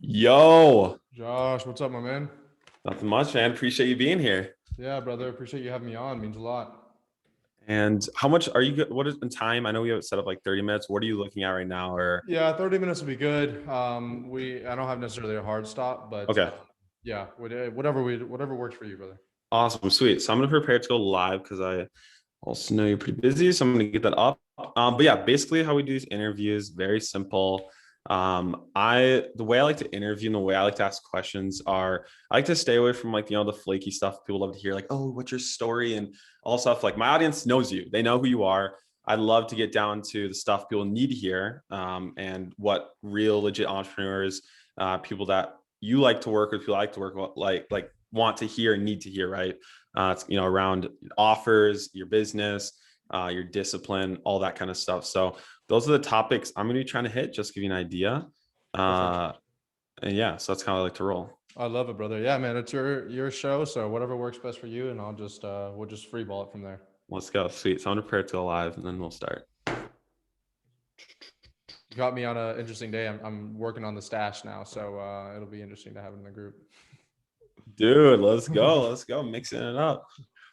Yo, Josh, what's up, my man? nothing much, man. Appreciate you being here. Yeah, brother. Appreciate you having me on. Means a lot. And how much are you? What is in time? I know we have it set up like 30 minutes. What are you looking at right now? Or Yeah, 30 minutes will be good. I don't have necessarily a hard stop, but okay, yeah, whatever works for you, brother. awesome, sweet. So I'm gonna prepare to go live because I also know you're pretty busy. So I'm gonna get that up. But yeah, basically how we do these interviews, very simple. The way I like to interview and the way I like to ask questions are I like to stay away from like the flaky stuff people love to hear, like, oh, what's your story and all stuff. Like my audience knows you, they know who you are. I'd love to get down to the stuff people need to hear, and what real legit entrepreneurs, people that you like to work with, people like to work with, like want to hear and need to hear, right? It's around offers, your business, your discipline, all that kind of stuff. So those are the topics I'm going to be trying to hit, just to give you an idea. Perfect. And yeah, so that's how I like to roll. I love it, brother. Yeah, man. It's your show, so whatever works best for you, and we'll just free ball it from there. Let's go. Sweet. So I'm going to prepare to go live and then we'll start. You got me on an interesting day. I'm working on the stash now, so it'll be interesting to have it in the group. Dude, let's go. Let's go. Mixing it up.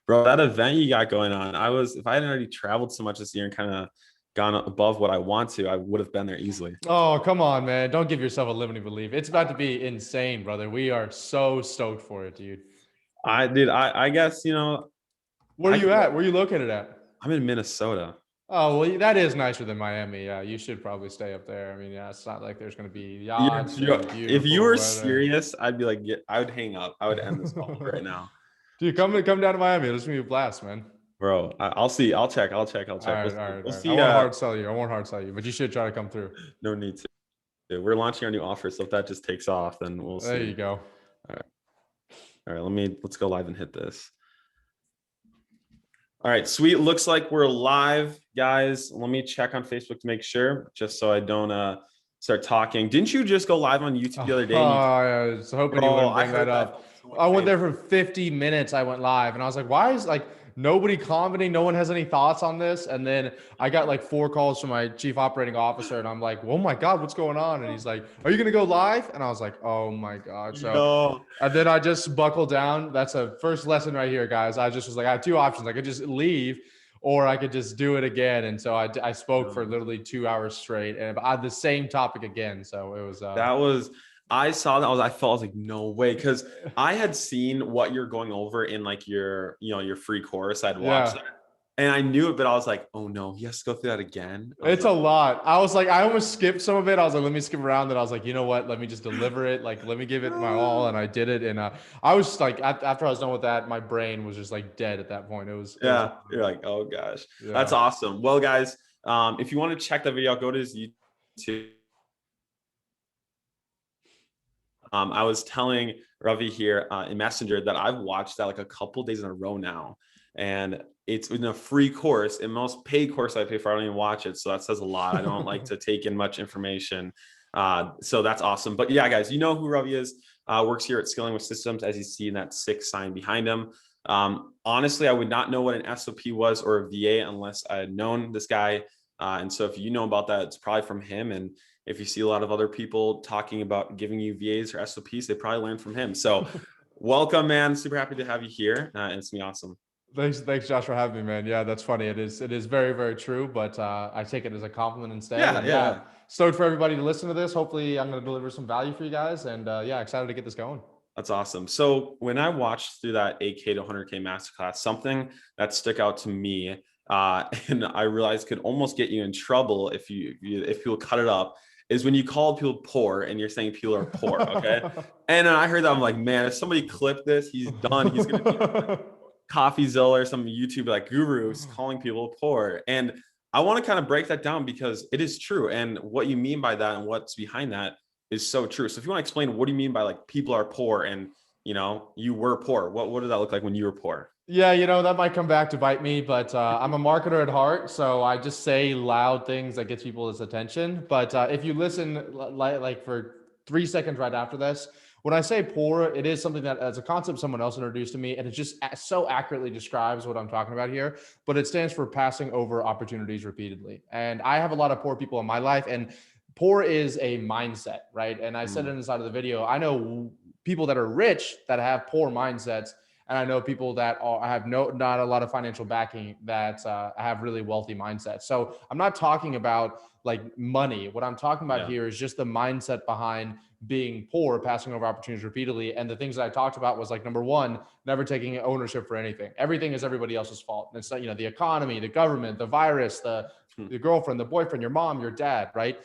Bro, that event you got going on, if I hadn't already traveled so much this year and kind of gone above what I want to, I would have been there easily. Oh, come on, man. Don't give yourself a limiting belief. It's about to be insane, brother. We are so stoked for it, dude. I guess, Where are you at? Where are you located at? I'm in Minnesota. Oh, well, that is nicer than Miami. Yeah, you should probably stay up there. I mean, yeah, it's not like there's going to be yachts and If you beautiful were weather. serious, I'd be like, I would hang up. I would end this call right now. Dude, come down to Miami. It's going to be a blast, man. Bro, I'll see. I'll check. All We'll right, see. all right, We'll all right. I see. won't hard sell you. I won't hard sell you, but you should try to come through. No need to. We're launching our new offer, so if that just takes off, then we'll see. There you go. All right. All right. Let's go live and hit this. All right, sweet. Looks like we're live, guys. Let me check on Facebook to make sure, just so I don't start talking. Didn't you just go live on YouTube the other day? I was hoping you Bro, wouldn't I bring that heard that. up. So much I went hype. there for 50 minutes. I went live and I was like, why is like nobody commenting? No one has any thoughts on this. And then I got like 4 calls from my chief operating officer and I'm like, oh my God, what's going on? And he's like, are you going to go live? And I was like, oh my God. So, No. and then I just buckled down. That's a first lesson right here, guys. I just was like, I have 2 options. I could just leave or I could just do it again. And so I spoke for literally 2 hours straight and on the same topic again. So it was, I saw that. I was like, no way. Cause I had seen what you're going over in like your free course. I'd watched that and I knew it, but I was like, oh no, he has to go through that again. It's a lot. I was like, I almost skipped some of it. I was like, let me skip around. Then I was like, you know what? Let me just deliver it. Like, let me give it my all. And I did it. And I was like, after I was done with that, my brain was just like dead at that point. You're like, oh gosh, yeah. That's awesome. Well, guys, if you want to check the video, go to his YouTube. I was telling Ravi here in Messenger that I've watched that like a couple days in a row now, and it's in a free course. In most paid course I pay for, I don't even watch it, so that says a lot. I don't like to take in much information, so that's awesome. But yeah, guys, you know who Ravi is. Works here at Scaling with Systems, as you see in that 6 sign behind him. Honestly, I would not know what an SOP was or a VA unless I had known this guy. And so if you know about that, it's probably from him. And if you see a lot of other people talking about giving you VAs or SOPs, they probably learned from him. So welcome, man. Super happy to have you here. And it's gonna be awesome. Thanks, Josh, for having me, man. Yeah, that's funny. It is very, very true, but I take it as a compliment instead. Yeah. Stoked for everybody to listen to this. Hopefully I'm going to deliver some value for you guys. And yeah, excited to get this going. That's awesome. So when I watched through that 8K to 100K masterclass, something that stuck out to me, and I realized could almost get you in trouble if people cut it up, is when you call people poor and you're saying people are poor. Okay. And I heard that, I'm like, man, if somebody clipped this, he's done. He's going to be CoffeeZilla or some YouTube like gurus calling people poor. And I want to kind of break that down because it is true. And what you mean by that and what's behind that is so true. So if you want to explain, what do you mean by like people are poor and you were poor? What did that look like when you were poor? Yeah, that might come back to bite me, but I'm a marketer at heart, so I just say loud things that gets people's attention. But if you listen like for 3 seconds right after this, when I say poor, it is something that as a concept someone else introduced to me, and it just so accurately describes what I'm talking about here. But it stands for passing over opportunities repeatedly. And I have a lot of poor people in my life, and poor is a mindset, right? And I said it inside of the video. I know people that are rich that have poor mindsets, and I know people that have not a lot of financial backing that have really wealthy mindsets. So I'm not talking about like money. What I'm talking about Yeah. here is just the mindset behind being poor, passing over opportunities repeatedly. And the things that I talked about was like, number one, never taking ownership for anything. Everything is everybody else's fault. And it's not, the economy, the government, the virus, the girlfriend, the boyfriend, your mom, your dad, right?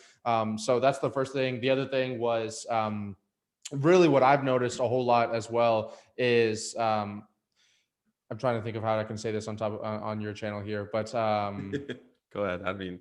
So that's the first thing. The other thing was really what I've noticed a whole lot as well is I'm trying to think of how I can say this on your channel here, but Go ahead. I mean,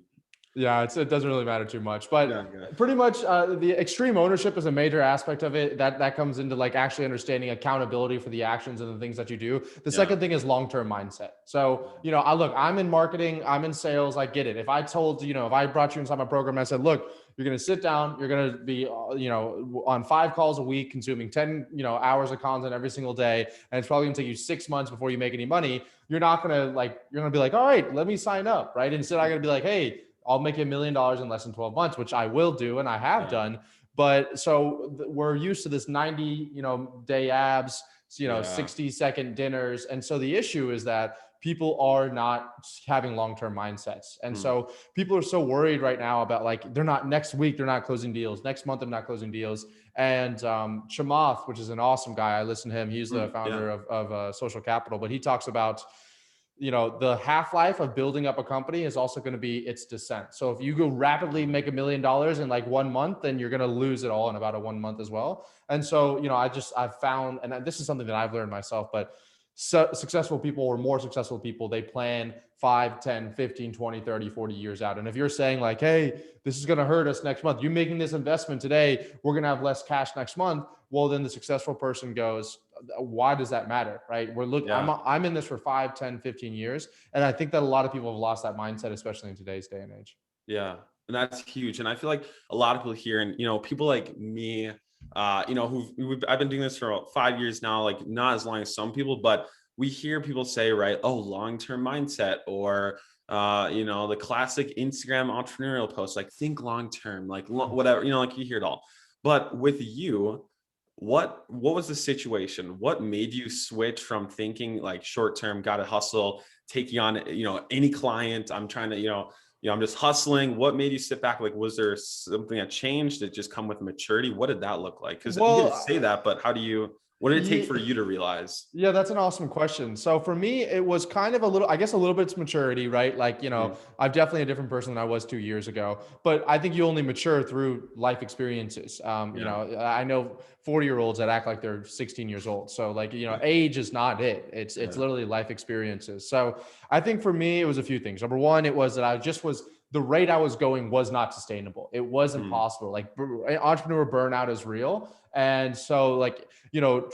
yeah, it doesn't really matter too much, yeah, but pretty much the extreme ownership is a major aspect of it. That comes into like actually understanding accountability for the actions and the things that you do. The yeah, second thing is long-term mindset. So, I'm in marketing, I'm in sales, I get it. If I told, if I brought you inside my program and I said, look, you're going to sit down, you're going to be, on 5 calls a week, consuming 10, hours of content every single day. And it's probably gonna take you 6 months before you make any money. You're not going to you're going to be like, all right, let me sign up. Right. Instead, I'm going to be like, hey, I'll make $1 million in less than 12 months, which I will do. And I have done. But so we're used to this 90, day abs, 60-second dinners. And so the issue is that people are not having long-term mindsets. And so people are so worried right now about like, they're not next week, they're not closing deals. Next month, they're not closing deals. And Chamath, which is an awesome guy. I listen to him. He's the founder of Social Capital, but he talks about, the half-life of building up a company is also going to be its descent. So if you go rapidly make $1 million in like 1 month, then you're going to lose it all in about 1 month as well. And so, I've found, and this is something that I've learned myself, but successful people or more successful people, they plan 5, 10, 15, 20, 30, 40 years out. And if you're saying like, hey, this is going to hurt us next month, you're making this investment today, we're going to have less cash next month. Well, then the successful person goes, why does that matter? Right. I'm in this for 5, 10, 15 years. And I think that a lot of people have lost that mindset, especially in today's day and age. Yeah. And that's huge. And I feel like a lot of people here, and people like me, I've been doing this for about 5 years now, like not as long as some people, but we hear people say, right, oh, long-term mindset, or the classic Instagram entrepreneurial post, like think long-term, like whatever, like you hear it all. But with you, what was the situation? What made you switch from thinking like short-term, gotta hustle, taking on, any client, I'm trying to, I'm just hustling. What made you sit back? Like, was there something that changed? Did it just come with maturity? What did that look like? Because you didn't say that, but what did it take for you to realize? Yeah, that's an awesome question. So for me, it was kind of a little bit maturity, right? Like, I'm definitely a different person than I was 2 years ago, but I think you only mature through life experiences. I know 40-year-olds that act like they're 16 years old. So like, age is not it. It's literally life experiences. So I think for me, it was a few things. Number one, it was that the rate I was going was not sustainable. It wasn't possible. Like entrepreneur burnout is real. And so like,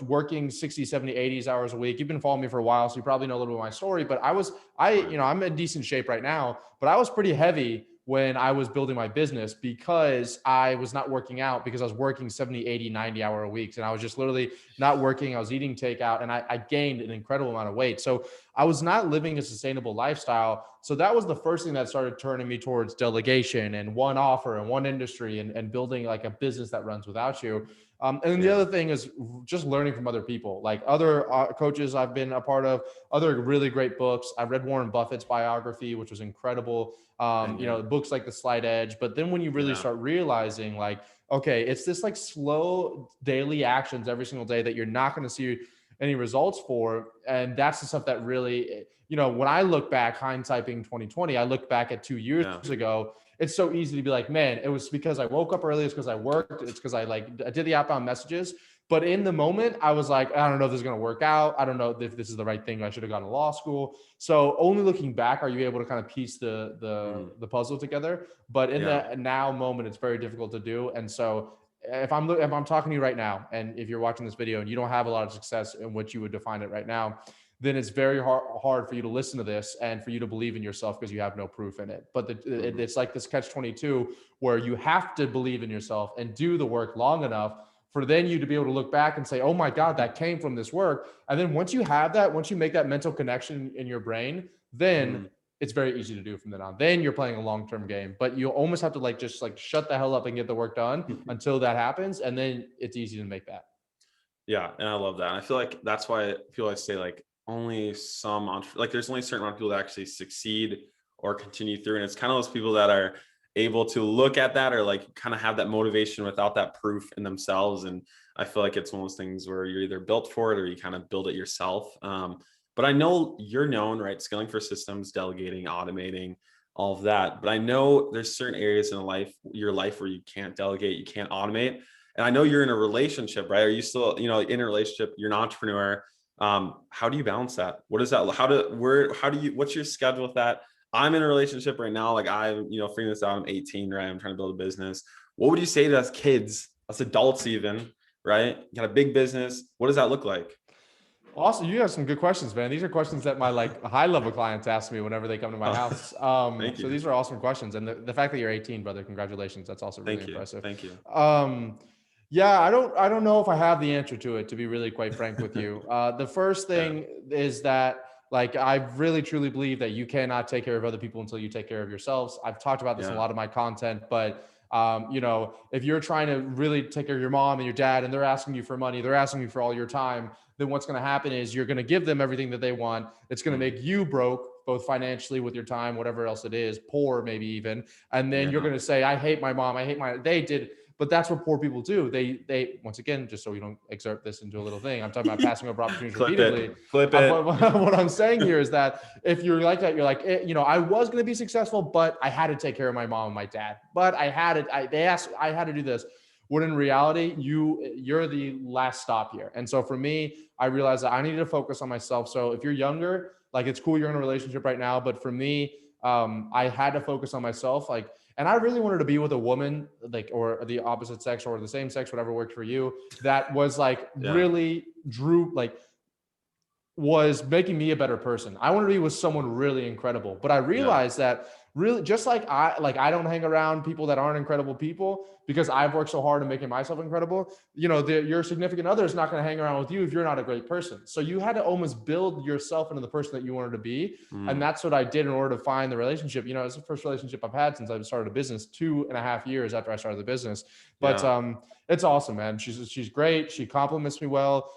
working 60, 70, 80 hours a week, you've been following me for a while, so you probably know a little bit of my story, but I'm in decent shape right now, but I was pretty heavy when I was building my business because I was not working out, because I was working 70, 80, 90 hour a weeks. And I was just literally not working. I was eating takeout, and I gained an incredible amount of weight. So I was not living a sustainable lifestyle. So that was the first thing that started turning me towards delegation and one offer and one industry, and building like a business that runs without you. And then the other thing is just learning from other people, like other coaches I've been a part of, other really great books. I read Warren Buffett's biography, which was incredible. Books like The Slight Edge. But then when you really start realizing like, okay, it's this like slow daily actions every single day that you're not going to see any results for. And that's the stuff that really, when I look back, hindsight being 2020, I look back at 2 years ago, it's so easy to be like, man, it was because I woke up early. It's because I worked. It's because I did the outbound messages. But in the moment, I was like, I don't know if this is going to work out. I don't know if this is the right thing. I should have gone to law school. So only looking back are you able to kind of piece the puzzle together. But in the now moment, it's very difficult to do. And so if I'm talking to you right now, and if you're watching this video and you don't have a lot of success in what you would define it right now, then it's very hard for you to listen to this and for you to believe in yourself because you have no proof in it. But it's like this catch-22 where you have to believe in yourself and do the work long enough for then you to be able to look back and say, oh my God, that came from this work. And then once you have that, once you make that mental connection in your brain, then it's very easy to do from then on. Then you're playing a long-term game, but you almost have to like just like shut the hell up and get the work done until that happens, and then it's easy to make that. Yeah, and I love that. And I feel like that's why people always say like only some like there's only a certain amount of people that actually succeed or continue through, and it's kind of those people that are able to look at that or like kind of have that motivation without that proof in themselves. And I feel like it's one of those things where you're either built for it or you kind of build it yourself. But I know you're known, right? Scaling for systems, delegating, automating, all of that. But I know there's certain areas in your life where you can't delegate, you can't automate. And I know you're in a relationship, right? Are you still, in a relationship? You're an entrepreneur. How do you balance that? What is that? What's your schedule with that? I'm in a relationship right now. Like I'm, figuring this out. I'm 18, right? I'm trying to build a business. What would you say to us kids, us adults even, right? You got a big business. What does that look like? Awesome. You have some good questions, man. These are questions that my like high level clients ask me whenever they come to my Oh, house. thank So you. these are awesome questions. And the fact that you're 18, brother, congratulations. That's also really Thank you. impressive. Thank you. Yeah, I don't know if I have the answer to it, to be really quite frank with you. The first Yeah. thing is that like I really truly believe that you cannot take care of other people until you take care of yourselves. I've talked about this in a Yeah. lot of my content, but if you're trying to really take care of your mom and your dad and they're asking you for money, they're asking you for all your time, then what's going to happen is you're going to give them everything that they want. It's going to Mm. make you broke, both financially with your time, whatever else it is, poor maybe even. And then you're Yeah. going to say, I hate my mom. They did. But that's what poor people do. They once again, just so we don't exert this into a little thing, I'm talking about passing over opportunities Clip repeatedly. it. Clip it. What I'm saying here is that if you're like that, you're like, I was going to be successful, but I had to take care of my mom and my dad. But I had it. They asked, I had to do this. When in reality, you're the last stop here. And so for me, I realized that I needed to focus on myself. So if you're younger, like it's cool you're in a relationship right now, but for me, I had to focus on myself. Like, and I really wanted to be with a woman, like, or the opposite sex or the same sex, whatever worked for you, that was like Yeah. really was making me a better person. I wanted to be with someone really incredible, but I Yeah. realized that really just I don't hang around people that aren't incredible people because I've worked so hard in making myself incredible. Your significant other is not going to hang around with you if you're not a great person. So you had to almost build yourself into the person that you wanted to be. And Mm. that's what I did in order to find the relationship. It's the first relationship I've had since I started a business 2.5 years after I started the business. But Yeah. it's awesome, man. She's great. She compliments me well.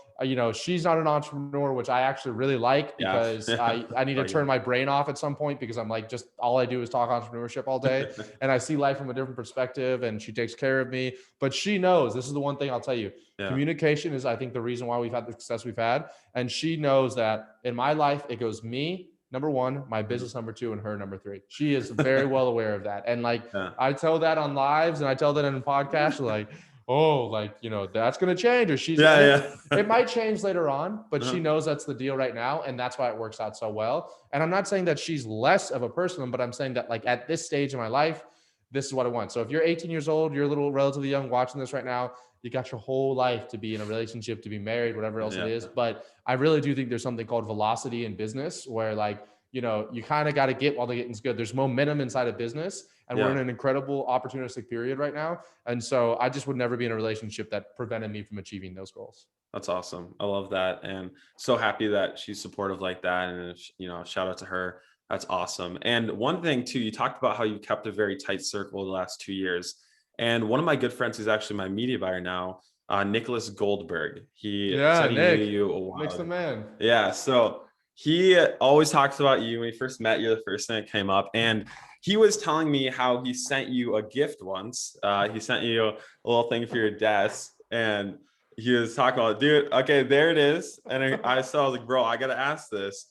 She's not an entrepreneur, which I actually really like Yeah. because Yeah. I need to Like it. turn my brain off at some point because I'm like, just all I do is talk entrepreneurship all day. And I see life from a different perspective and she takes care of me. But she knows, this is the one thing I'll tell you. Yeah. Communication is, I think, the reason why we've had the success we've had. And she knows that in my life, it goes me, number one, my Mhm. business number two, and her number three. She is very well aware of that. And like, Yeah. I tell that on lives and I tell that in podcasts, like, oh, like, that's going to change, or Yeah. it Yeah. might change later on, but she Uh-huh. knows that's the deal right now. And that's why it works out so well. And I'm not saying that she's less of a person, but I'm saying that like at this stage in my life, this is what I want. So if you're 18 years old, you're a little relatively young watching this right now, you got your whole life to be in a relationship, to be married, whatever else it Yeah. is. But I really do think there's something called velocity in business where like, you kind of got to get while the getting's good. There's momentum inside of business. And we're in Yeah. an incredible opportunistic period right now. And so I just would never be in a relationship that prevented me from achieving those goals. That's awesome. I love that. And so happy that she's supportive like that. And, shout out to her. That's awesome. And one thing too, you talked about how you kept a very tight circle the last 2 years. And one of my good friends, who's actually my media buyer now, Nicholas Goldberg, he Yeah, said he knew Nick. you a Nick's while the ago. man. Yeah. So he always talks about you. When he first met you, the first thing that came up. And he was telling me how he sent you a gift once. He sent you a little thing for your desk. And he was talking about, dude, okay, there it is. And I saw, I was like, bro, I gotta ask this.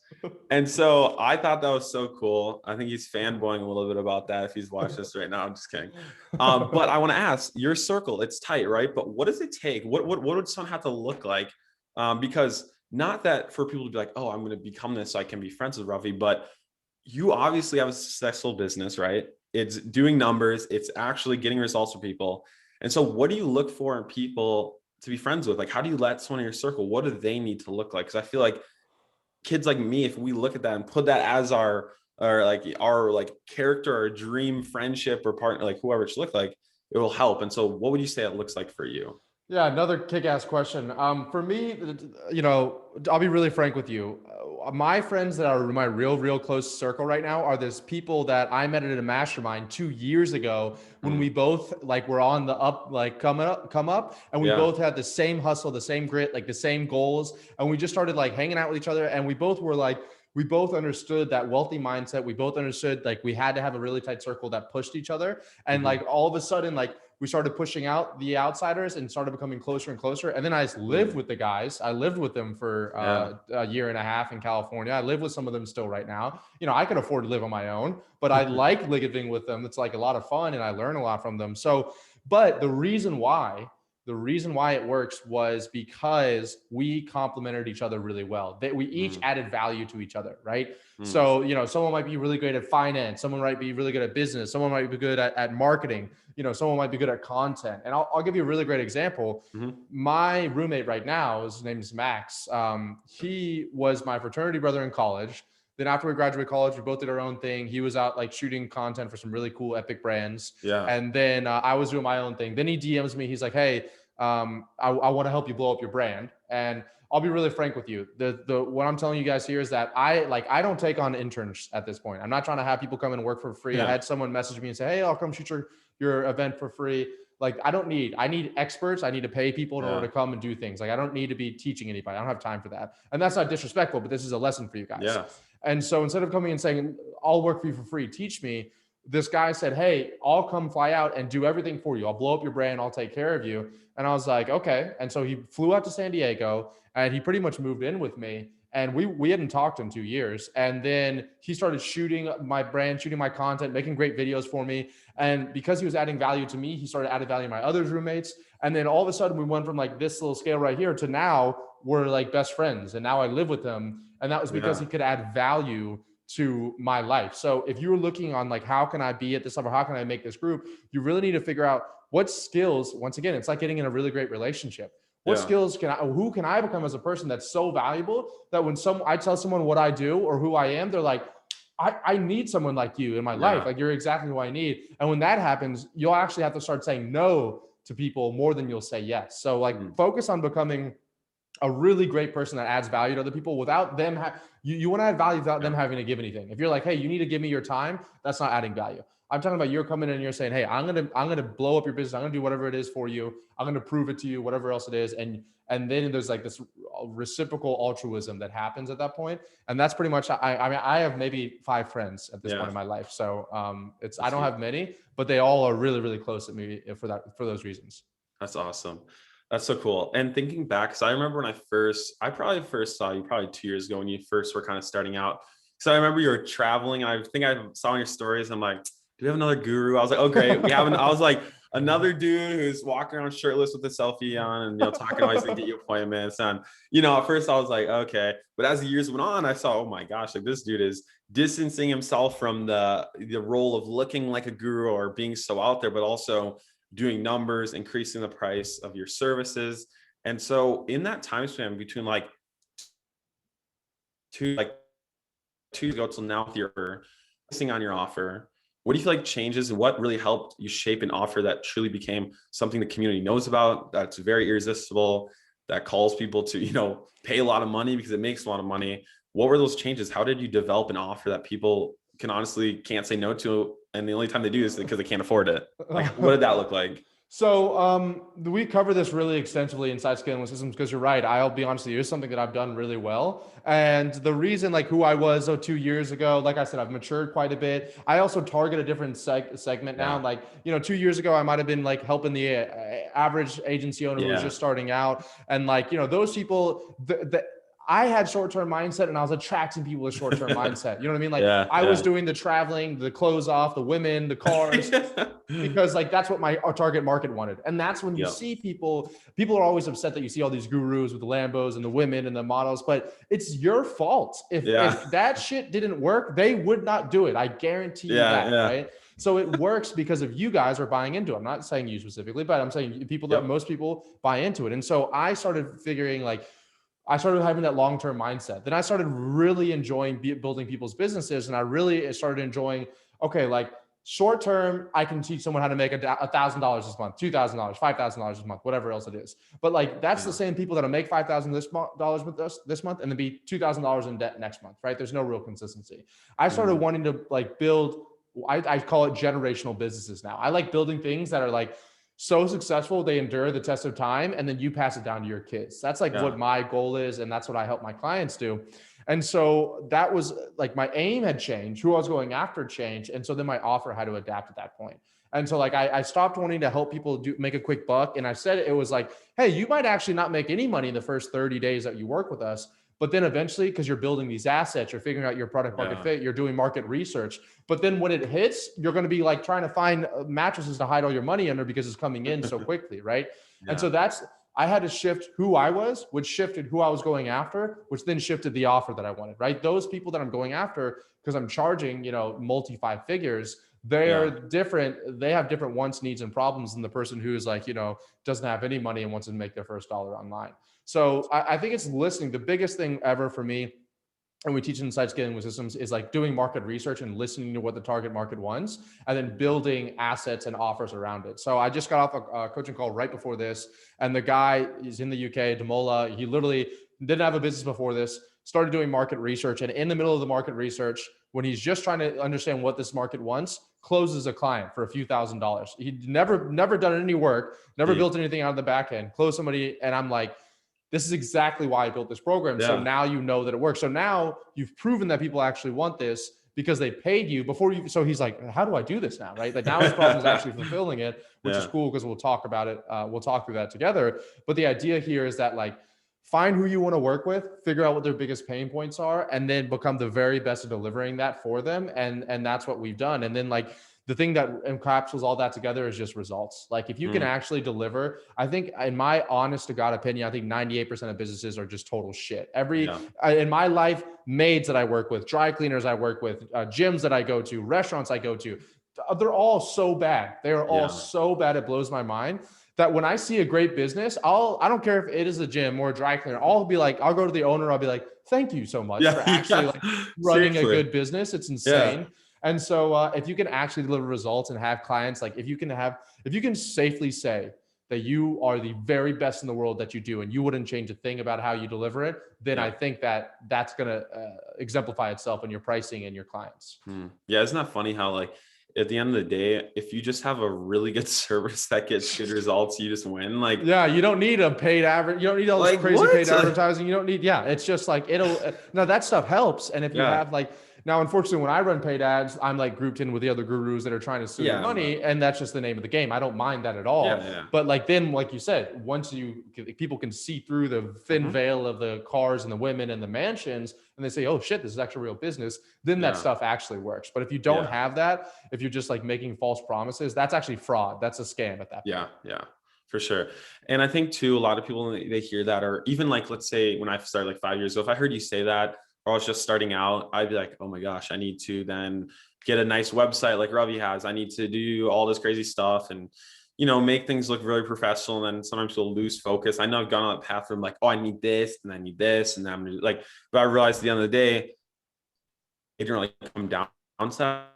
And so I thought that was so cool. I think he's fanboying a little bit about that if he's watched this right now. I'm just kidding. But I want to ask, your circle, it's tight, right? But what does it take? What would someone have to look like? Because not that for people to be like, oh, I'm going to become this so I can be friends with Ravi, but you obviously have a successful business, right? It's doing numbers, it's actually getting results for people. And so what do you look for in people to be friends with? Like, how do you let someone in your circle, what do they need to look like? Because I feel like kids like me, if we look at that and put that as our character or dream friendship or partner, like whoever it should look like, it will help. And so what would you say it looks like for you? Yeah, another kick-ass question. For me, I'll be really frank with you. My friends that are my real close circle right now are this people that I met at a mastermind 2 years ago when we Mm, both like were on the up, like come up, and we yeah. both had the same hustle, the same grit, like the same goals, and we just started like hanging out with each other, and we both were like. We both understood that wealthy mindset. We both understood like we had to have a really tight circle that pushed each other. And Hmm. like all of a sudden, like we started pushing out the outsiders and started becoming closer and closer. And then I just lived Mm, with the guys. I lived with them for yeah. a year and a half in California. I live with some of them still right now. I can afford to live on my own, but I like living with them. It's like a lot of fun and I learn a lot from them. So, but the reason why it works was because we complemented each other really well. That we each Mm, added value to each other, right? mm, So, someone might be really great at finance, someone might be really good at business, someone might be good at marketing, someone might be good at content. And I'll give you a really great example. mhm. My roommate right now, his name is Max. He was my fraternity brother in college. Then after we graduated college, we both did our own thing. He was out like shooting content for some really cool epic brands. Yeah. And then I was doing my own thing. Then he DMs me. He's like, hey, I want to help you blow up your brand. And I'll be really frank with you. The what I'm telling you guys here is that I don't take on interns at this point. I'm not trying to have people come and work for free. I Yeah. had someone message me and say, hey, I'll come shoot your event for free. Like I need experts. I need to pay people in order Yeah. to come and do things. Like I don't need to be teaching anybody. I don't have time for that. And that's not disrespectful, but this is a lesson for you guys. Yeah. And so instead of coming and saying, I'll work for you for free, teach me, this guy said, hey, I'll come fly out and do everything for you. I'll blow up your brand. I'll take care of you. And I was like, okay. And so he flew out to San Diego and he pretty much moved in with me. And we hadn't talked in 2 years. And then he started shooting my brand, shooting my content, making great videos for me. And because he was adding value to me, he started adding value to my other roommates. And then all of a sudden we went from like this little scale right here to now we're like best friends. And now I live with him. And that was because Yeah. he could add value to my life. So if you're looking on like, how can I be at this level? How can I make this group? You really need to figure out what skills, once again, it's like getting in a really great relationship. What Yeah. skills who can I become as a person that's so valuable that when I tell someone what I do or who I am, they're like, I need someone like you in my life. Yeah. Like you're exactly who I need. And when that happens, you'll actually have to start saying no to people more than you'll say yes. So like Mm, focus on becoming a really great person that adds value to other people without them. You want to add value without them yeah. having to give anything. If you're like, hey, you need to give me your time, that's not adding value. I'm talking about you're coming in and you're saying, hey, I'm gonna blow up your business. I'm gonna do whatever it is for you. I'm gonna prove it to you, whatever else it is. And then there's like this reciprocal altruism that happens at that point. And that's pretty much I mean, I have maybe 5 friends at this point Yeah. in my life. So it's I That's don't huge. have many, but they all are really, really close to me for those reasons. That's awesome. That's so cool. And thinking back, because I remember when I probably first saw you probably 2 years ago when you first were kind of starting out. So I remember you were traveling. I think I saw your stories. I'm like, do we have another guru? I was like, oh great, we have I was like another dude who's walking around shirtless with a selfie on and talking about he's gonna get you appointments. And at first I was like, okay. But as the years went on, I saw, oh my gosh, like this dude is distancing himself from the role of looking like a guru or being so out there, but also doing numbers, increasing the price of your services. And so in that time span between like like 2 years ago till now with your pricing on your offer, what do you feel like changes and what really helped you shape an offer that truly became something the community knows about, that's very irresistible, that calls people to, pay a lot of money because it makes a lot of money? What were those changes? How did you develop an offer that people can honestly can't say no to? And the only time they do is because they can't afford it. Like, what did that look like? So we cover this really extensively inside Scalable Systems because you're right. I'll be honest with you, it's something that I've done really well. And the reason, like who I was 2 years ago, like I said, I've matured quite a bit. I also target a different segment now. Yeah. Like 2 years ago, I might have been like helping the average agency owner who was Yeah. just starting out, and like those people. I had short-term mindset and I was attracting people with short-term mindset. You know what I mean? Like Yeah. I was Yeah. doing the traveling, the clothes off, the women, the cars, because like that's what my target market wanted. And that's when you Yep. see people are always upset that you see all these gurus with the Lambos and the women and the models, but it's your fault. If Yeah. that shit didn't work, they would not do it. I guarantee you Yeah. that, Yeah. right? So it works because of you guys are buying into it. I'm not saying you specifically, but I'm saying Yep. most people buy into it. And so I started figuring like I started having that long-term mindset. Then I started really enjoying building people's businesses, and I really started enjoying, okay, like Short term, I can teach someone how to make $1,000 this month, $2,000, $5,000 this month, whatever else it is. But like that's the same people that'll make $5,000 with us this month and then be $2,000 in debt next month, right? There's no real consistency. I started wanting to like build, I call it generational businesses now. I like building things that are like so successful, they endure the test of time, and then you pass it down to your kids. That's like what my goal is, and that's what I help my clients do. And so that was like my aim had changed, who I was going after changed. And so then my offer had to adapt at that point. And so like I stopped wanting to help people make a quick buck. And I said it was like, hey, you might actually not make any money in the first 30 days that you work with us. But then eventually, because you're building these assets, you're figuring out your product market fit, you're doing market research. But then when it hits, you're going to be like trying to find mattresses to hide all your money under because it's coming in so quickly, right? And so I had to shift who I was, which shifted who I was going after, which then shifted the offer that I wanted, right? Those people that I'm going after, because I'm charging, multi 5 figures, they're different. They have different wants, needs, and problems than the person who's like, doesn't have any money and wants to make their first dollar online. So I think it's listening. The biggest thing ever for me, and we teach inside scaling with systems, is like doing market research and listening to what the target market wants, and then building assets and offers around it. So I just got off a coaching call right before this, and the guy is in the UK, Damola. He literally didn't have a business before this, started doing market research, and in the middle of the market research, when he's just trying to understand what this market wants, closes a client for a few $1,000s. He'd never done any work, never built anything out of the back end, closed somebody, and I'm like, this is exactly why I built this program. So now you know that it works. So now you've proven that people actually want this because they paid you before you. So he's like, how do I do this now? Right. Like now his problem is actually fulfilling it, which is cool because we'll talk about it. We'll talk through that together. But the idea here is that like, find who you want to work with, figure out what their biggest pain points are, and then become the very best at delivering that for them. And that's what we've done. And then like, the thing that encapsulates all that together is just results. Like if you can actually deliver, I think in my honest to God opinion, I think 98% of businesses are just total shit. In my life, maids that I work with, dry cleaners I work with, gyms that I go to, restaurants I go to, they're all so bad. They are all so bad. It blows my mind that when I see a great business, I don't care if it is a gym or a dry cleaner. I'll go to the owner. I'll be like, thank you so much for actually like running a good business. It's insane. And so if you can actually deliver results and have clients, like if you can safely say that you are the very best in the world that you do, and you wouldn't change a thing about how you deliver it, then I think that's going to exemplify itself in your pricing and your clients. Yeah. Isn't that funny how like at the end of the day, if you just have a really good service that gets good results, you just win. Like, you don't need a paid average. You don't need all this crazy paid advertising. You don't need, it's just like, no, that stuff helps. And if you have like, now, unfortunately, when I run paid ads, I'm like grouped in with the other gurus that are trying to steal your money. And that's just the name of the game. I don't mind that at all. But like, then, like you said, once people can see through the thin veil of the cars and the women and the mansions, and they say, oh shit, this is actually real business, then that stuff actually works. But if you don't have that, if you're just like making false promises, that's actually fraud. That's a scam at that point. Yeah, for sure. And I think too, a lot of people, they hear that, or even like, let's say when I started like 5 years ago, if I heard you say that, or I was just starting out, I'd be like, oh my gosh, I need to then get a nice website like Ravi has. I need to do all this crazy stuff and, make things look really professional. And then sometimes you'll lose focus. I know I've gone on that path from like, oh, I need this and I need this. And then I'm like, but I realized at the end of the day, it didn't really come down to that.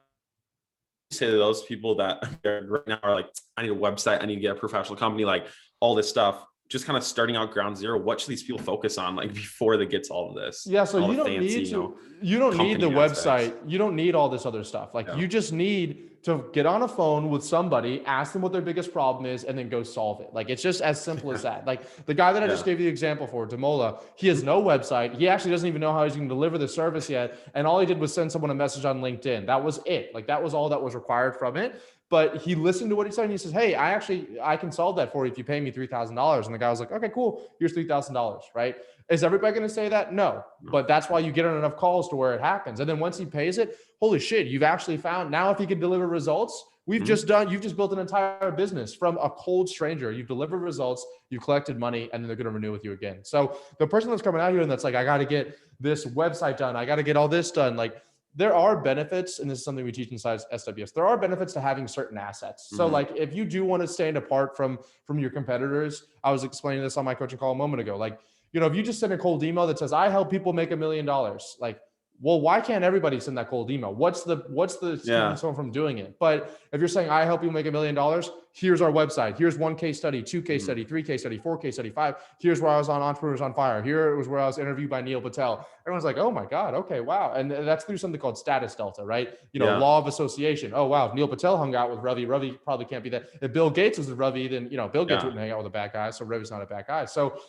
Say to those people that right now are like, I need a website, I need to get a professional company, like all this stuff. Just kind of starting out ground zero. What should these people focus on like before they get to all of this? So you don't need the website. You don't need all this other stuff. Like you just need to get on a phone with somebody, ask them what their biggest problem is, and then go solve it. Like it's just as simple as that. Like the guy that I just gave you the example for, Damola, he has no website. He actually doesn't even know how he's going to deliver the service yet. And all he did was send someone a message on LinkedIn. That was it. Like that was all that was required from it. But he listened to what he said and he says, hey, I can solve that for you if you pay me $3,000. And the guy was like, okay, cool. Here's $3,000, right? Is everybody going to say that? No. But that's why you get on enough calls to where it happens. And then once he pays it, holy shit, you've actually found, now if he can deliver results, you've just built an entire business from a cold stranger. You've delivered results, you've collected money, and then they're going to renew with you again. So the person that's coming out here and that's like, I got to get this website done, I got to get all this done. Like, there are benefits, and this is something we teach inside SWS. There are benefits to having certain assets. So like if you do want to stand apart from your competitors, I was explaining this on my coaching call a moment ago. Like, if you just send a cold email that says, I help people make $1 million, like well, why can't everybody send that cold email? What's the keeping someone from doing it? But if you're saying I help you make $1 million, here's our website. Here's one case study, two case study, three case study, four case study, five. Here's where I was on Entrepreneurs on Fire. Here was where I was interviewed by Neil Patel. Everyone's like, oh my God, okay, wow. And that's through something called status delta, right? Law of association. Oh wow, if Neil Patel hung out with Ravi, Ravi probably can't be that. If Bill Gates was with Ravi, then Bill Gates wouldn't hang out with a bad guy. So Ravi's not a bad guy. So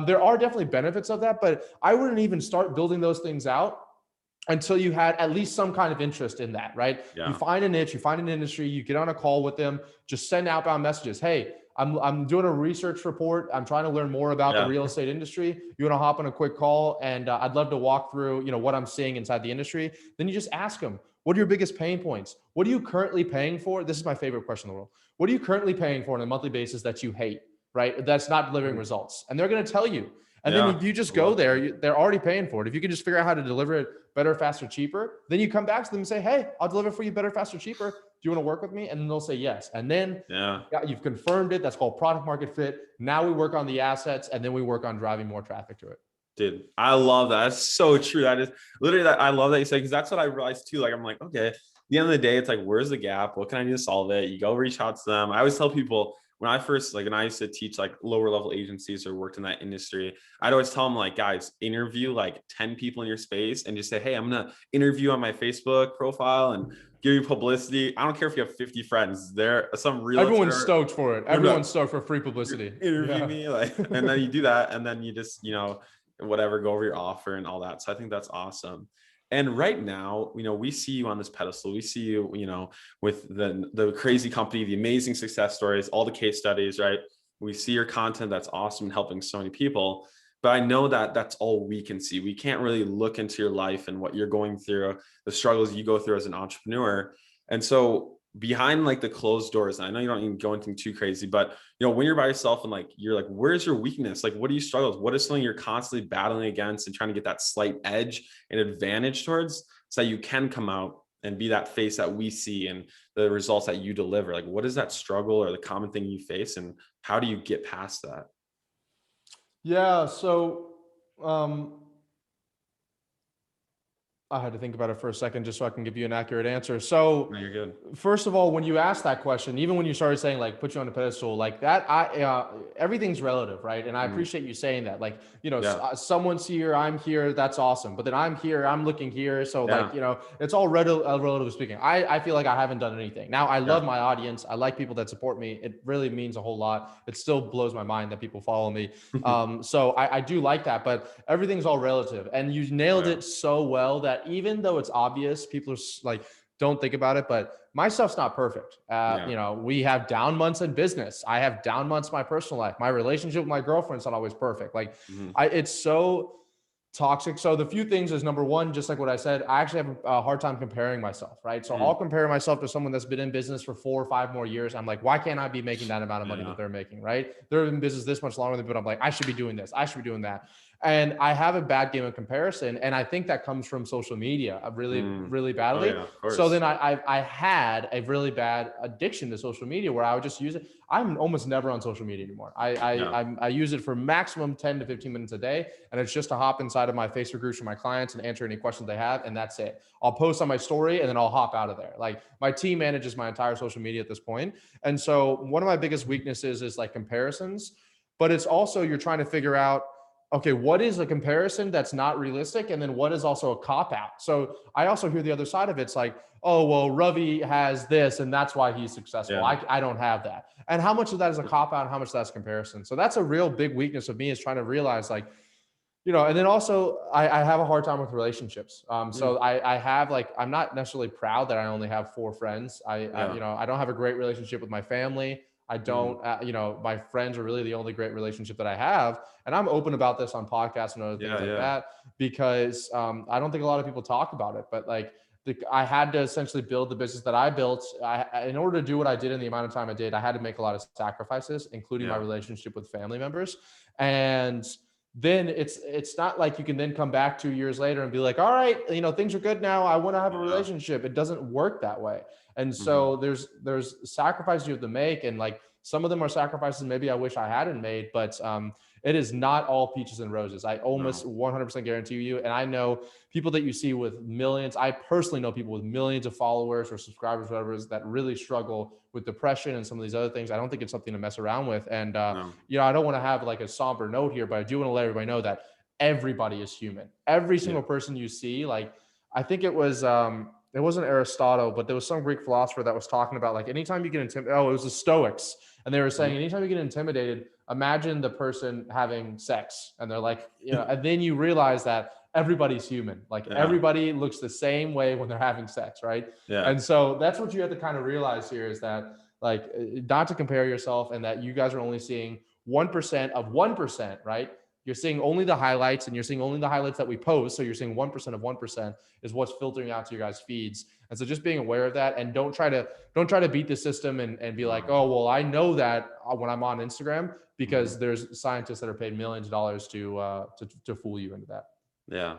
there are definitely benefits of that, but I wouldn't even start building those things out until you had at least some kind of interest in that, right? Yeah. You find a niche, you find an industry, you get on a call with them, just send outbound messages. Hey, I'm doing a research report. I'm trying to learn more about the real estate industry. You want to hop on a quick call, and I'd love to walk through, what I'm seeing inside the industry. Then you just ask them, what are your biggest pain points? What are you currently paying for? This is my favorite question in the world. What are you currently paying for on a monthly basis that you hate, right? That's not delivering results. And they're going to tell you. And then if you just go there, they're already paying for it. If you can just figure out how to deliver it better, faster, cheaper, then you come back to them and say, hey, I'll deliver for you better, faster, cheaper. Do you want to work with me? And then they'll say yes. And then you've confirmed it. That's called product market fit. Now we work on the assets, and then we work on driving more traffic to it. Dude, I love that. That's so true. That is literally that. I love that you said, because that's what I realized too. Like, I'm like, okay, at the end of the day, it's like, where's the gap? What can I do to solve it? You go reach out to them. I always tell people, when I first, like, when I used to teach like lower level agencies or worked in that industry, I'd always tell them, like, guys, interview like 10 people in your space and just say, hey, I'm going to interview on my Facebook profile and give you publicity. I don't care if you have 50 friends. There some realtor. Everyone's stoked for it. Everyone's stoked for free publicity. Interview me, like, and then you do that, and then you just, whatever, go over your offer and all that. So I think that's awesome. And right now, we see you on this pedestal. We see you, with the crazy company, the amazing success stories, all the case studies, right? We see your content. That's awesome and helping so many people. But I know that that's all we can see. We can't really look into your life and what you're going through, the struggles you go through as an entrepreneur. And so behind like the closed doors, and I know you don't even go into too crazy, but when you're by yourself and like, you're like, where's your weakness? Like, what do you struggle with? What is something you're constantly battling against and trying to get that slight edge and advantage towards, so that you can come out and be that face that we see and the results that you deliver? Like, what is that struggle or the common thing you face, and how do you get past that? Yeah. So, I had to think about it for a second just so I can give you an accurate answer. So No, you're good. First of all, when you asked that question, even when you started saying like put you on a pedestal like that, everything's relative, right? And I appreciate you saying that. Like, someone's here, I'm here, that's awesome. But then I'm here, I'm looking here. So it's all relative speaking. I feel like I haven't done anything. Now I love my audience. I like people that support me. It really means a whole lot. It still blows my mind that people follow me. So I do like that, but everything's all relative. And you nailed it so well that even though it's obvious, people are like, don't think about it, but my stuff's not perfect. We have down months in business. I have down months in my personal life. My relationship with my girlfriend's not always perfect. Like it's so toxic. So the few things is, number one, just like what I said, I actually have a hard time comparing myself, right? So I'll compare myself to someone that's been in business for 4 or 5 more years. I'm like, why can't I be making that amount of money that they're making, right? They're in business this much longer than me, but I'm like, I should be doing this. I should be doing that. And I have a bad game of comparison. And I think that comes from social media really badly. So then I had a really bad addiction to social media where I would just use it. I'm almost never on social media anymore. I use it for maximum 10 to 15 minutes a day. And it's just to hop inside of my Facebook groups for my clients and answer any questions they have. And that's it. I'll post on my story and then I'll hop out of there. Like, my team manages my entire social media at this point. And so one of my biggest weaknesses is like comparisons, but it's also, you're trying to figure out, okay, what is a comparison that's not realistic? And then what is also a cop out? So I also hear the other side of it. It's like, oh, well, Ravi has this and that's why he's successful. I don't have that. And how much of that is a cop out and how much of that's comparison? So that's a real big weakness of me, is trying to realize, like, and then also I have a hard time with relationships. So I have, like, I'm not necessarily proud that I only have 4 friends. I don't have a great relationship with my family. I don't, my friends are really the only great relationship that I have. And I'm open about this on podcasts and other things like that, because I don't think a lot of people talk about it, but like, I had to essentially build the business that I built. In order to do what I did in the amount of time I did, I had to make a lot of sacrifices, including my relationship with family members. And then it's not like you can then come back 2 years later and be like, all right, things are good now, I want to have a relationship. It doesn't work that way. And so there's sacrifices you have to make. And like, Some of them are sacrifices maybe I wish I hadn't made, but it is not all peaches and roses. I almost 100% guarantee you. And I know people that you see with millions. I personally know people with millions of followers or subscribers, whatever, that really struggle with depression and some of these other things. I don't think it's something to mess around with. And, you know, I don't want to have like a somber note here, but I do want to let everybody know that everybody is human. Every single person you see, like, I think it wasn't Aristotle, but there was some Greek philosopher that was talking about like anytime you get intimidated. Oh, it was the Stoics. And they were saying anytime you get intimidated, imagine the person having sex. And they're like, you know, and then you realize that everybody's human. Like everybody looks the same way when they're having sex, right? Yeah. And so that's what you have to kind of realize here is that like not to compare yourself and that you guys are only seeing 1% of 1%, right? You're seeing only the highlights and you're seeing only the highlights that we post. So you're seeing 1% of 1% is what's filtering out to your guys' feeds. And so just being aware of that and don't try to beat the system and be like, oh, well, I know that when I'm on Instagram because there's scientists that are paid millions of dollars to fool you into that. Yeah,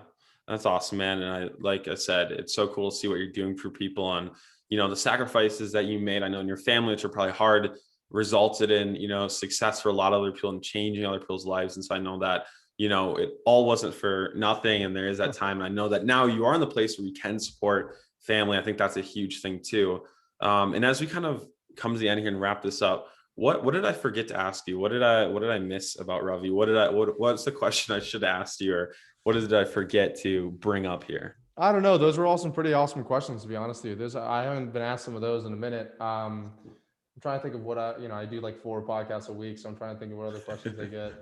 that's awesome, man. And like I said, it's so cool to see what you're doing for people and, you know, the sacrifices that you made. I know in your family, which are probably hard, resulted in, you know, success for a lot of other people and changing other people's lives. And so I know that, you know, it all wasn't for nothing. And there is that time. And I know that now you are in the place where you can support family. I think that's a huge thing too. And as we kind of come to the end here and wrap this up, what did I forget to ask you? What did I miss about Ravi? What's the question I should ask you, or what did I forget to bring up here? I don't know. Those were all some pretty awesome questions, to be honest with you. I haven't been asked some of those in a minute. I'm trying to think of what I do like 4 podcasts a week. So I'm trying to think of what other questions they get.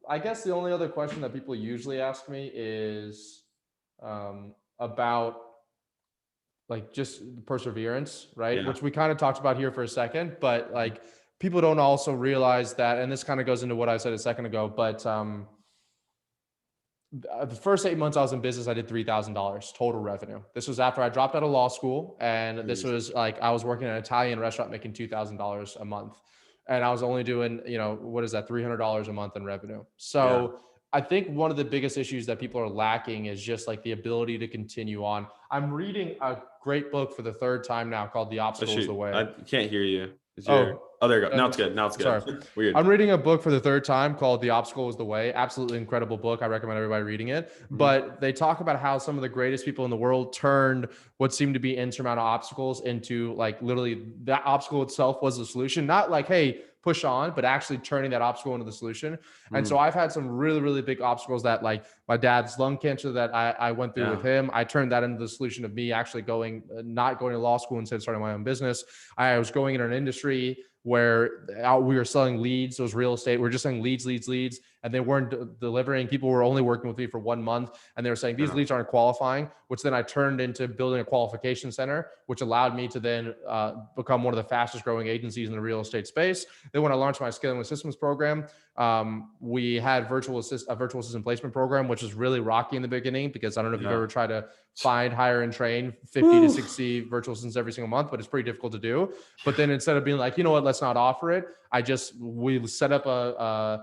I guess the only other question that people usually ask me is about like just perseverance, right? Yeah. Which we kind of talked about here for a second, but like people don't also realize that, and this kind of goes into what I said a second ago, but the first 8 months I was in business, I did $3,000 total revenue. This was after I dropped out of law school. And this was like, I was working in an Italian restaurant making $2,000 a month. And I was only doing, you know, what is that? $300 a month in revenue. So I think one of the biggest issues that people are lacking is just like the ability to continue on. I'm reading a great book for the 3rd time now called The Obstacle Is the Way. I can't hear you. Oh, there you go. Now it's good. Now it's good. Sorry. Weird. I'm reading a book for the 3rd time called The Obstacle Is the Way. Absolutely incredible book. I recommend everybody reading it. But they talk about how some of the greatest people in the world turned what seemed to be insurmountable obstacles into like literally that obstacle itself was the solution. Not like, hey, push on, but actually turning that obstacle into the solution. And so I've had some really, really big obstacles that like my dad's lung cancer that I went through with him. I turned that into the solution of me actually not going to law school instead starting my own business. I was going in an industry where we were selling leads. It was real estate. We were just selling leads, and they weren't delivering. People were only working with me for 1 month, and they were saying these leads aren't qualifying, which then I turned into building a qualification center, which allowed me to then become one of the fastest growing agencies in the real estate space. Then when I launched my Scaling with Systems program, we had a virtual assistant placement program, which was really rocky in the beginning because I don't know if you've ever tried to find, hire, and train 50 to 60 virtual assistants every single month, but it's pretty difficult to do. But then instead of being like, you know what, let's not offer it, we set up a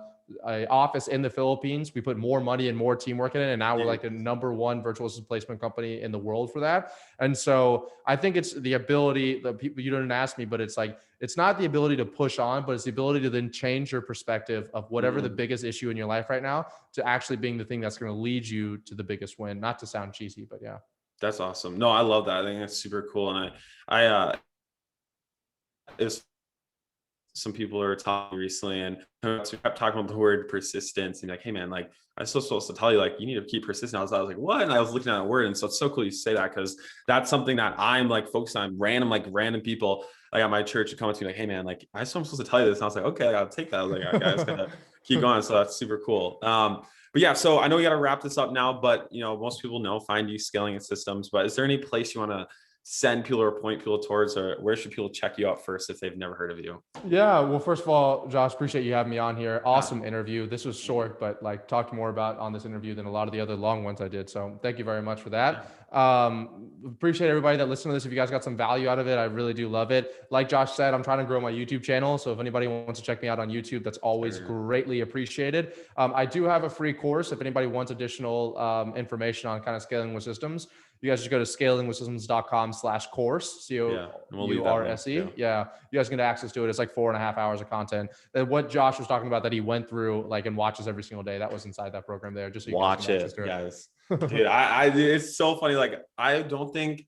office in the Philippines. We put more money and more teamwork in it. And now we're like the #1 virtual assistant placement company in the world for that. And so I think it's the ability that people, you didn't ask me, but it's like, it's not the ability to push on, but it's the ability to then change your perspective of whatever the biggest issue in your life right now to actually being the thing that's going to lead you to the biggest win. Not to sound cheesy, but yeah. That's awesome. No, I love that. I think that's super cool. And it's some people are talking recently and we kept talking about the word persistence and like, hey man, like I'm still supposed to tell you, like, you need to keep persistent. I was like, what? And I was looking at that word. And so it's so cool you say that, because that's something that I'm like focused on. Random people like at my church come up to me like, hey man, like I'm supposed to tell you this. And I was like, okay, I gotta take that. I was like, okay, I just gotta keep going. So that's super cool. But yeah, so I know we got to wrap this up now, but you know, most people know find you Scaling in Systems, but is there any place you want to send people or point people towards, or where should people check you out first if they've never heard of you? Yeah, well, first of all, Josh, appreciate you having me on here. Awesome interview. This was short, but like talked more about on this interview than a lot of the other long ones I did. So thank you very much for that. Appreciate everybody that listened to this. If you guys got some value out of it, I really do love it. Like Josh said, I'm trying to grow my YouTube channel. So if anybody wants to check me out on YouTube, that's always greatly appreciated. I do have a free course. If anybody wants additional information on kind of scaling with systems, You guys just go to scalingwithsystems.com/course. Yeah, and we'll leave that link COURSE. too. Yeah, you guys can get access to it. It's like 4.5 hours of content. And what Josh was talking about that he went through like and watches every single day, that was inside that program there, just so you guys Watch can access it, to it. guys. Dude, it's so funny. Like, I don't think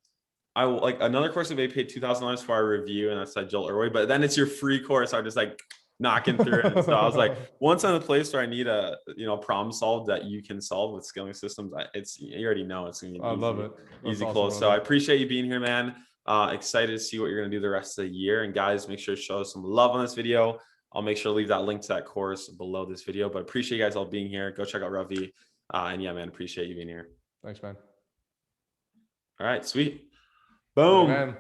I like another course that they paid $2,000 for our review, and that's like Joel Irway, but then it's your free course. So I just like knocking through it. And so I was like, once I'm in a place where I need a problem solved that you can solve with scaling systems, it's you already know it's gonna be I love it. That's easy awesome, close. So brother. I appreciate you being here, man. Excited to see what you're gonna do the rest of the year. And guys, make sure to show us some love on this video. I'll make sure to leave that link to that course below this video. But appreciate you guys all being here. Go check out Ravi. And yeah, man, appreciate you being here. Thanks, man. All right, sweet. Later, Boom. man.